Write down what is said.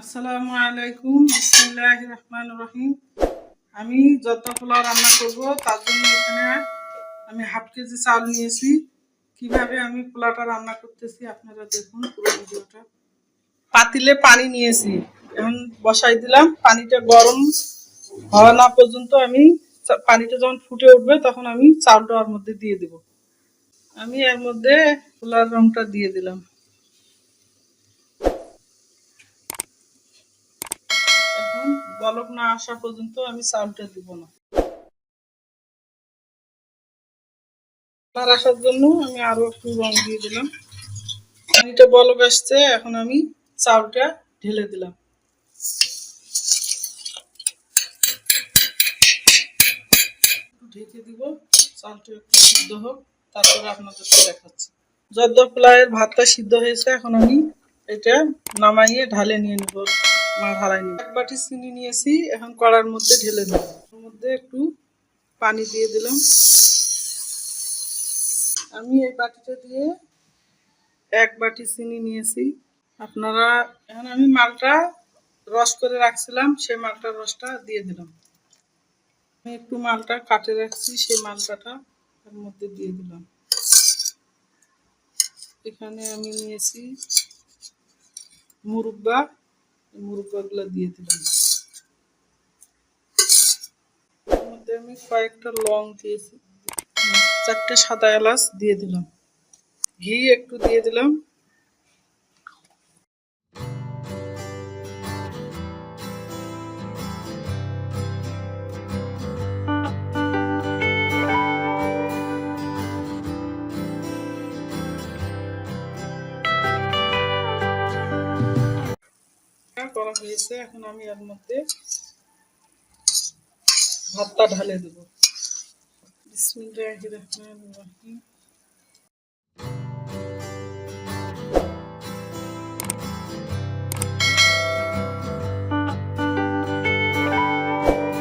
আসসালামু আলাইকুম, বিসমিল্লাহির রহমানির রহিম। আমি যত পোলাও রান্না করব তার জন্য এখানে আমি হাফ কেজি চাল নিয়েছি। কিভাবে আমি পোলাওটা রান্না করতেছি আপনারা দেখুন পুরো ভিডিওটা। পাতিলে পানি নিয়েছি, এখন বসাই দিলাম। পানিটা গরম হওয়া না পর্যন্ত আমি পানিটা যখন ফুটে উঠবে তখন আমি চালটা ওর মধ্যে দিয়ে দেব। আমি এর মধ্যে পোলার রংটা দিয়ে দিলাম। এখন বলক না আসা পর্যন্ত আমি চালটা দিব না। কালার আসার জন্য আমি আরো একটু রং দিয়ে দিলাম। পানিটা বলক আসছে, এখন আমি চালটা ঢেলে দিলাম। ঢেকে দিব, চালটা একটু সিদ্ধ হোক, তারপরে আপনাদেরকে দেখাচ্ছি। যত পোলাওয়ের ভাতটা সিদ্ধ হয়েছে, এখন আমি এটা নামাইয়ে ঢালে নিয়ে নিব। ঢালাই নিব। 1 বাটি চিনি নিয়েছি, এখন কড়ার মধ্যে ঢেলে দেব। এর মধ্যে একটু পানি দিয়ে দিলাম। আমি এই বাটিটা দিয়ে 1 বাটি চিনি নিয়েছি। আপনারা এখন আমি মালটা রস করে রাখছিলাম, সেই মালটার রসটা দিয়ে দিলাম। আমি একটু মালটা কাটে রাখছি, সেই মালটাটা এর মধ্যে দিয়ে দিলাম। এখানে আমি নিয়েছি মুরব্বা, মুরব্বাগুলো দিয়ে দিলাম। এর মধ্যে আমি কয়েকটা লং দিয়েছি, 4টে সাদা এলাচ দিয়ে দিলাম। ঘি একটু দিয়ে দিলাম। করা হয়েছে, এখন আমি এর মধ্যে ভাতটা ঢালে দেব। বিসমিল্লাহির রহমানির রহিম।